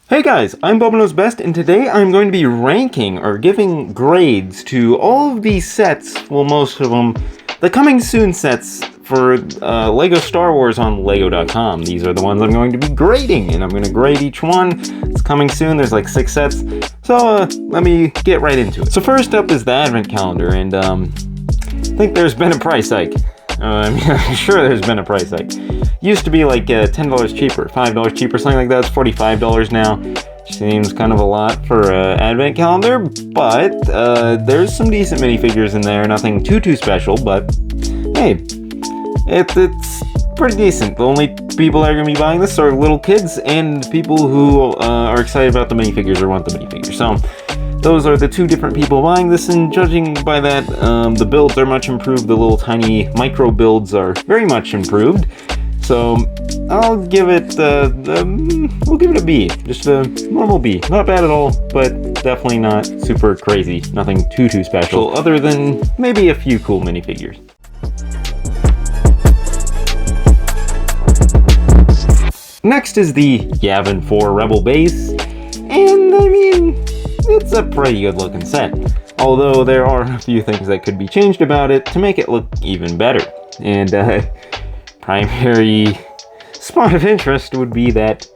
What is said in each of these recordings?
Hey guys, I'm Boba Knows Best, and today I'm going to be ranking or giving grades to all of these sets, well, most of them, the coming soon sets for LEGO Star Wars on Lego.com. These are the ones I'm going to be grading, and I'm going to grade each one. It's coming soon, there's like 6 sets, so let me get right into it. So first up is the Advent Calendar, and I think there's been a price hike. I'm sure there's been a price hike. Used to be like $10 cheaper, $5 cheaper, something like that. It's $45 now. Seems kind of a lot for an Advent Calendar, but there's some decent minifigures in there. Nothing too special, but hey, it's pretty decent. The only people that are going to be buying this are little kids and people who are excited about the minifigures or want the minifigures. So those are the two different people buying this, and judging by that, the builds are much improved. The little tiny micro builds are very much improved. So I'll give it we'll give it a B, just a normal B. Not bad at all, but definitely not super crazy. Nothing too special, other than maybe a few cool minifigures. Next is the Yavin 4 Rebel Base, and I mean, it's a pretty good looking set. Although there are a few things that could be changed about it to make it look even better. And primary spot of interest would be that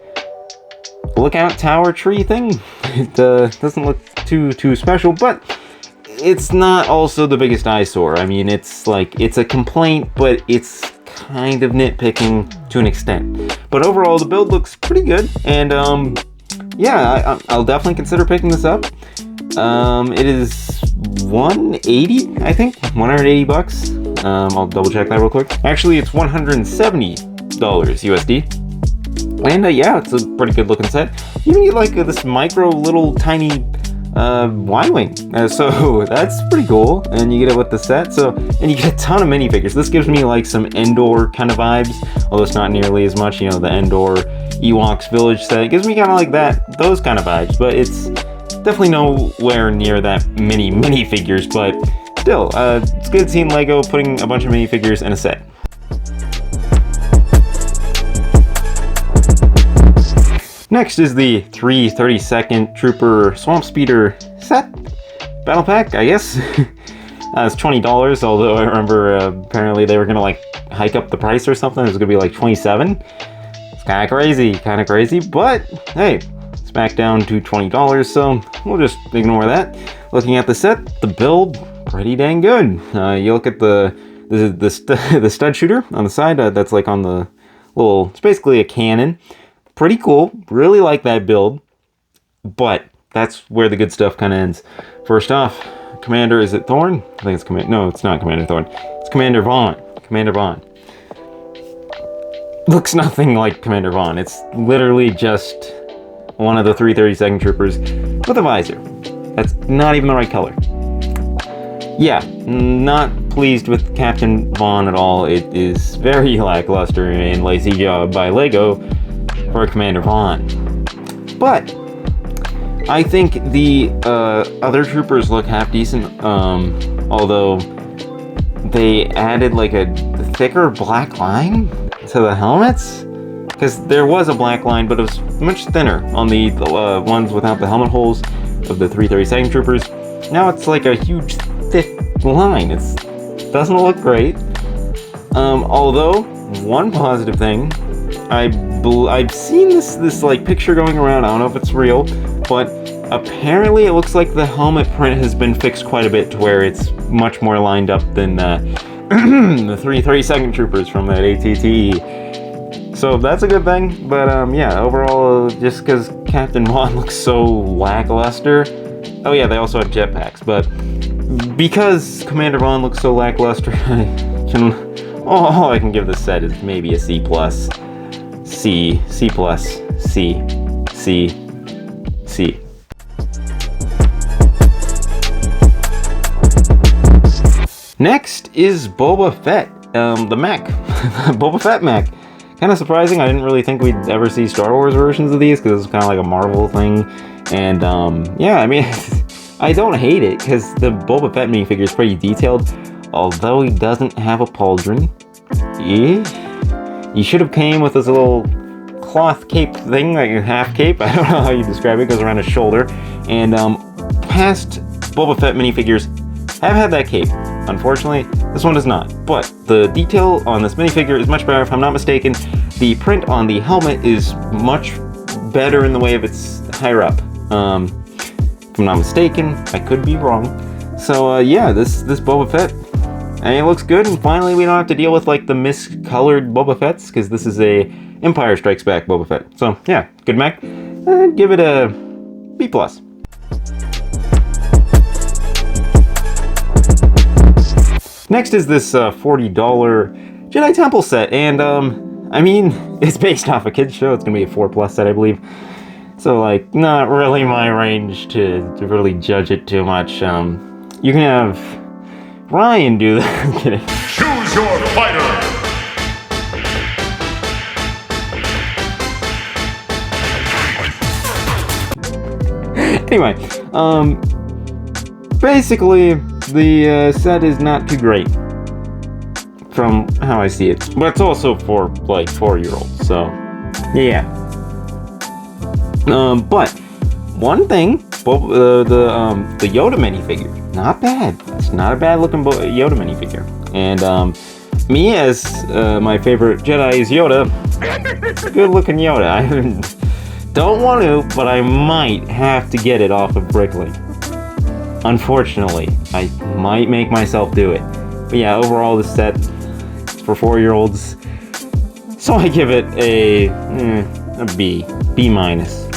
lookout tower tree thing. It doesn't look too special, but it's not also the biggest eyesore. I mean, it's a complaint, but it's kind of nitpicking to an extent. But overall, the build looks pretty good, and yeah, I'll definitely consider picking this up. It is $180, I think, 180 bucks. I'll double check that real quick. Actually, it's $170 USD. And yeah, it's a pretty good looking set. You even get like this micro little tiny Y-Wing. So that's pretty cool. And you get it with the set. And you get a ton of minifigures. This gives me like some Endor kind of vibes, although it's not nearly as much, you know, the Endor Ewoks Village set. It gives me kind of like those kind of vibes, but it's definitely nowhere near that many minifigures, but still, it's good seeing LEGO putting a bunch of minifigures in a set. Next is the 332nd Trooper Swamp Speeder set. Battle Pack, I guess. It's $20, although I remember apparently they were gonna like hike up the price or something. It was gonna be like $27. It's kind of crazy, but hey, it's back down to $20, so we'll just ignore that. Looking at the set, the build, pretty dang good. You look at the stud shooter on the side, that's like on the little, it's basically a cannon. Pretty cool, really like that build, but that's where the good stuff kind of ends. First off, Commander, is it Thorn? I think it's no, it's not Commander Thorn. It's Commander Vaughn. Commander Vaughn. Looks nothing like Commander Vaughn. It's literally just one of the 332nd Troopers with a visor. That's not even the right color. Yeah, not pleased with Captain Vaughn at all. It is very lackluster and lazy job by LEGO for Commander Vaughn. But I think the other troopers look half decent, although they added like a thicker black line to the helmets, because there was a black line, but it was much thinner on the ones without the helmet holes of the 332nd Troopers. Now it's like a huge thick line. It doesn't look great. Although one positive thing, I've seen this like picture going around. I don't know if it's real, but apparently it looks like the helmet print has been fixed quite a bit to where it's much more lined up than the 332nd Troopers from that ATT. So that's a good thing, but yeah, overall, just because Captain Vaughn looks so lackluster. Oh yeah, they also have jetpacks, but because Commander Vaughn looks so lackluster, all I can give this set is maybe a C+, C+, C, C, C. Next is Boba Fett, the mech, Boba Fett mech. Kind of surprising. I didn't really think we'd ever see Star Wars versions of these because it's kind of like a Marvel thing. And yeah, I mean, I don't hate it because the Boba Fett minifigure is pretty detailed. Although he doesn't have a pauldron. Yeah. You should have came with this little cloth cape thing, like a half cape. I don't know how you describe it. It goes around his shoulder. And past Boba Fett minifigures have had that cape. Unfortunately, this one does not. But the detail on this minifigure is much better. If I'm not mistaken, the print on the helmet is much better in the way of its higher up. If I'm not mistaken, I could be wrong. So yeah, this Boba Fett, I mean, it looks good, and finally we don't have to deal with like the miscolored Boba Fetts, because this is a Empire Strikes Back Boba Fett. So yeah, good mech. Give it a B+. Next is this $40 Jedi Temple set, and I mean, it's based off a kid's show. It's gonna be a 4+ set, I believe. So like, not really my range to really judge it too much. You can have Ryan do that. I'm kidding. Choose your fighter! Anyway, basically, the set is not too great from how I see it. But it's also for, like, 4-year-olds, so, yeah. But, one thing, the Yoda minifigure, not bad. It's not a bad looking Yoda minifigure. And, me as my favorite Jedi is Yoda, good looking Yoda. I don't want to, but I might have to get it off of Bricklink. Unfortunately, I might make myself do it. But yeah, overall this set is for 4-year-olds. So I give it a B. B-.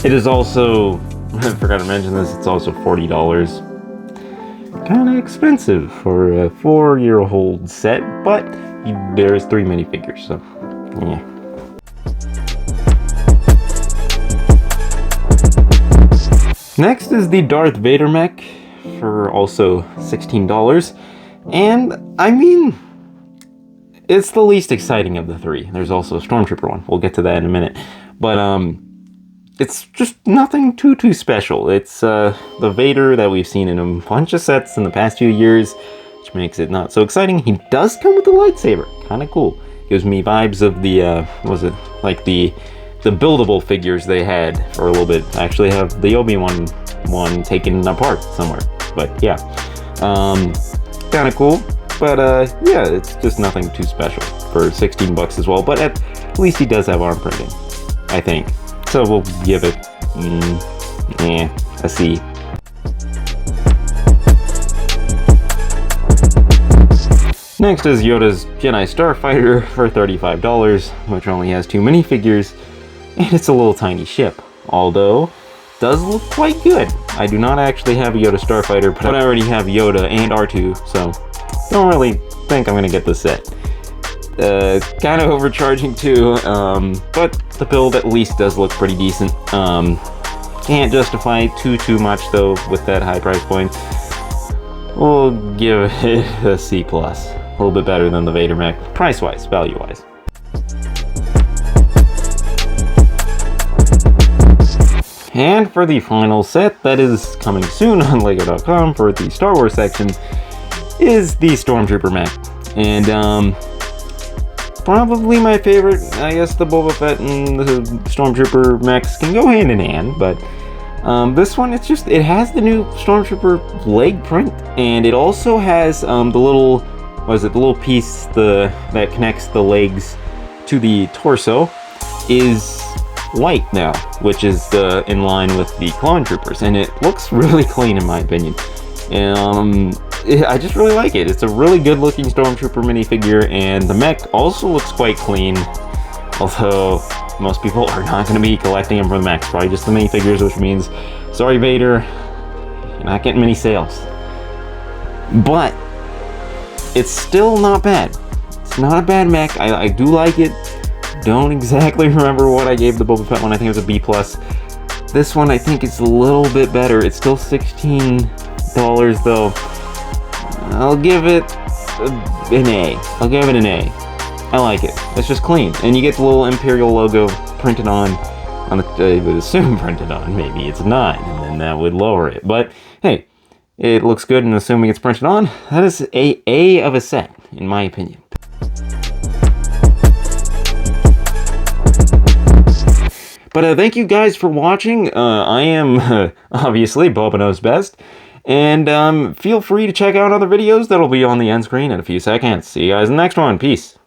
It is also, I forgot to mention this, it's also $40. Kind of expensive for a 4-year-old set, but there's 3 minifigures, so yeah. Next is the Darth Vader mech for also $16. And I mean, it's the least exciting of the 3. There's also a Stormtrooper one. We'll get to that in a minute. But it's just nothing too special. It's the Vader that we've seen in a bunch of sets in the past few years, which makes it not so exciting. He does come with a lightsaber. Kind of cool. Gives me vibes of the, what was it? Like the buildable figures they had for a little bit. I actually have the Obi-Wan one taken apart somewhere. But yeah, kind of cool. But yeah, it's just nothing too special for $16 as well. But at least he does have arm printing, I think. So we'll give it a C. Next is Yoda's Jedi Starfighter for $35, which only has 2 minifigures, and it's a little tiny ship. Although, does look quite good. I do not actually have a Yoda Starfighter, but I already have Yoda and R2, so don't really think I'm gonna get this set. Kind of overcharging too, but the build at least does look pretty decent. Can't justify too much though with that high price point. We'll give it a C+. A little bit better than the Vader mech, price-wise, value-wise. And for the final set that is coming soon on LEGO.com for the Star Wars section is the Stormtrooper mech. And probably my favorite. I guess the Boba Fett and the Stormtrooper mechs can go hand in hand, but this one, it has the new Stormtrooper leg print, and it also has the little, the little piece that connects the legs to the torso is white now, which is in line with the Clone Troopers, and it looks really clean in my opinion. I just really like it. It's a really good looking Stormtrooper minifigure, and the mech also looks quite clean, although most people are not going to be collecting them for the mechs, probably just the minifigures, which means, sorry Vader, you're not getting many sales. But it's still not bad. It's not a bad mech. I do like it. Don't exactly remember what I gave the Boba Fett one. I think it was a B+. This one I think is a little bit better. It's still $16 though. I'll give it an A. I'll give it an A. I like it. It's just clean. And you get the little Imperial logo printed on the, I would assume printed on. Maybe it's not, and then that would lower it. But hey, it looks good, and assuming it's printed on, that is a A of a set, in my opinion. But thank you guys for watching. I am, obviously, Boba Knows Best. And feel free to check out other videos that'll be on the end screen in a few seconds. See you guys in the next one. Peace.